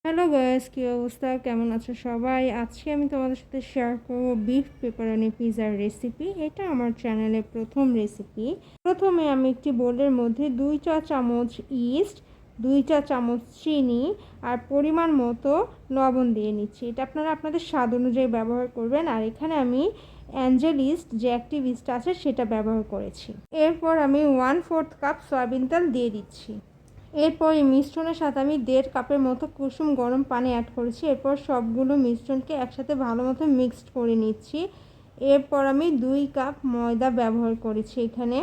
Hello guys, কি অবস্থা? কেমন আছো সবাই? আজকে আমি তোমাদের সাথে শেয়ার করব বিফ পেপারনি পিৎজার রেসিপি। এটা আমার চ্যানেলের প্রথম রেসিপি। প্রথমে আমি একটি বোলের মধ্যে 2 চা চামচ ইস্ট, 2 চা চামচ চিনি আর পরিমাণ মতো লবণ দিয়ে নিচ্ছি। এটা আপনারা আপনাদের স্বাদ অনুযায়ী ব্যবহার করবেন। আর এখানে আমি অ্যাঞ্জেল ইস্ট, যে অ্যাক্টিভ ইস্ট আছে, সেটা ব্যবহার করেছি। এরপর আমি 1/4 কাপ সয়াবিন তেল দিয়ে দিচ্ছি। এরপর এই মিশ্রণের সাথে আমি 1.5 কাপের মতো কুসুম গরম পানি অ্যাড করেছি। এরপর সবগুলো মিশ্রণকে একসাথে ভালো মতো মিক্সড করে নিচ্ছি। এরপর আমি 2 কাপ ময়দা ব্যবহার করেছি। এখানে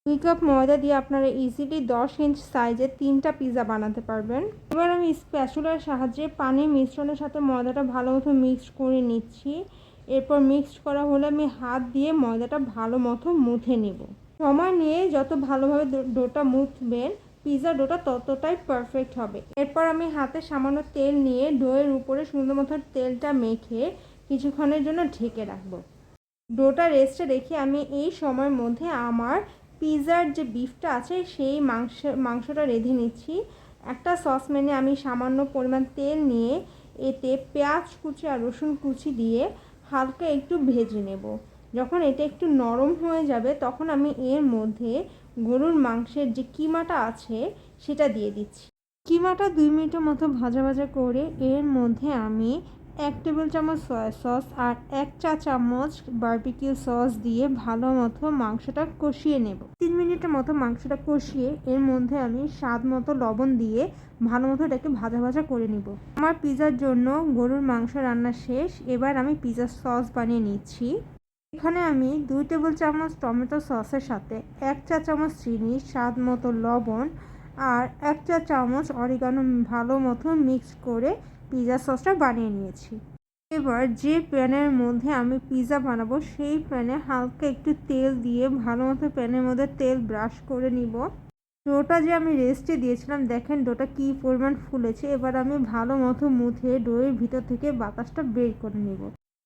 2 কাপ ময়দা দিয়ে আপনারা ইজিলি 10 ইঞ্চ সাইজের 3টা পিৎজা বানাতে পারবেন। এবার আমি স্প্যাচুলার সাহায্যে পানির মিশ্রণের সাথে ময়দাটা ভালো মতো মিক্সড করে নিচ্ছি। এরপর মিক্সড করা হলে আমি হাত দিয়ে ময়দাটা ভালো মতো মুথে নেব। সময় নিয়ে যত ভালোভাবে ডোটা মুথবেন, পিৎজা ডোটা ততটাই পারফেক্ট হবে। এরপর আমি হাতে সামান্য তেল নিয়ে ডোয়ের উপরে সুন্দর মতো তেলটা মেখে কিছুক্ষণের জন্য ঢেকে রাখবো। ডোটা রেস্টে রেখে আমি এই সময়ের মধ্যে আমার পিৎজার যে বিফটা আছে সেই মাংসটা রেঁধে নিচ্ছি। একটা সসপ্যানে আমি সামান্য পরিমাণ তেল নিয়ে এতে পেঁয়াজ কুচি আর রসুন কুচি দিয়ে হালকা একটু ভেজে নেব। যখন এটা একটু নরম হয়ে যাবে তখন আমি এর মধ্যে গরুর মাংসের যে কিমাটা আছে সেটা দিয়ে দিচ্ছি। কিমাটা 2 মিনিটের মতো ভাজা ভাজা করে এর মধ্যে আমি 1 টেবিল চামচ সয়া সস আর 1 চা চামচ বারবিকিউ সস দিয়ে ভালো মতো মাংসটা কষিয়ে নেব। 3 মিনিটের মতো মাংসটা কষিয়ে এর মধ্যে আমি স্বাদ মতো লবণ দিয়ে ভালো মতো এটাকে ভাজা ভাজা করে নিব। আমার পিৎজার জন্য গরুর মাংস রান্না শেষ। এবার আমি পিৎজার সস বানিয়ে নিচ্ছি। এখানে আমি 2 টেবিল চামচ টমেটো সসের সাথে 1 চা চামচ চিনি, স্বাদ মতো লবণ আর 1 চা চামচ অরিগানো ভালো মতো মিক্স করে পিৎজা সসটা বানিয়ে নিয়েছি। এবার যে প্যানের মধ্যে আমি পিৎজা বানাবো সেই প্যানে হালকা একটু তেল দিয়ে ভালো মতো প্যানের মধ্যে তেল ব্রাশ করে নিব। ডোটা যে আমি রেস্টে দিয়েছিলাম, দেখেন ডোটা কী পরিমাণ ফুলেছে। এবার আমি ভালো মতো মুথে ডোয়ের ভিতর থেকে বাতাসটা বের করে নিব।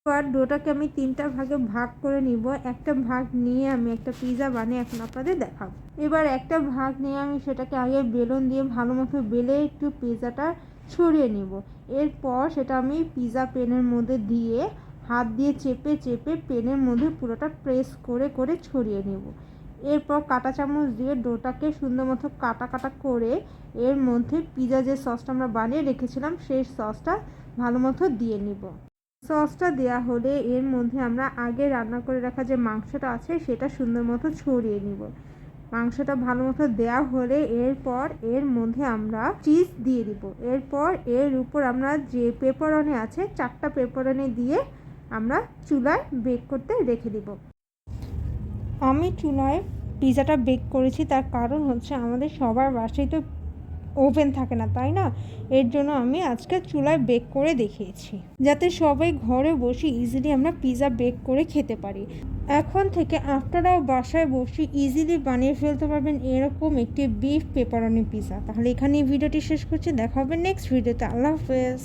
এবার ডোটাকে আমি 3টা ভাগে ভাগ করে নিব। একটা ভাগ নিয়ে আমি একটা পিৎজা বানিয়ে এখন আপনাদের দেখাবো। এবার একটা ভাগ নিয়ে আমি সেটাকে আগে বেলুন দিয়ে ভালো মতো বেলে একটু পিৎজাটা ছড়িয়ে নিব। এরপর সেটা আমি পিৎজা প্যানের মধ্যে দিয়ে হাত দিয়ে চেপে চেপে প্যানের মধ্যে পুরোটা প্রেস করে করে ছড়িয়ে নেব। এরপর কাঁটা চামচ দিয়ে ডোটাকে সুন্দর মতো কাটা কাটা করে এর মধ্যে পিৎজা যে সসটা আমরা বানিয়ে রেখেছিলাম সেই সসটা ভালো মতো দিয়ে নিব। সসটা দেওয়া হলে এর মধ্যে আমরা আগে রান্না করে রাখা যে মাংসটা আছে সেটা সুন্দর মতো ছড়িয়ে নিব। মাংসটা ভালো মতো দেওয়া হলে এরপর এর মধ্যে আমরা চিজ দিয়ে দিব। এরপর এর উপর আমরা যে পেপারনি আছে 4টা পেপারনি দিয়ে আমরা চুলায় বেক করতে রেখে দিব। আমি চুলায় পিৎজাটা বেক করেছি, তার কারণ হচ্ছে আমাদের সবার বাসায় তো ওভেন থাকে না, তাই না? এর জন্য আমি আজকে চুলায় বেক করে দেখিয়েছি, যাতে সবাই ঘরে বসে ইজিলি আমরা পিৎজা বেক করে খেতে পারি। এখন থেকে আপনারাও বাসায় বসে ইজিলি বানিয়ে ফেলতে পারবেন এরকম একটি বিফ পেপারনি পিৎজা। তাহলে এখানেই ভিডিওটি শেষ করছি। দেখা হবে নেক্সট ভিডিওতে। আল্লাহ হাফেজ।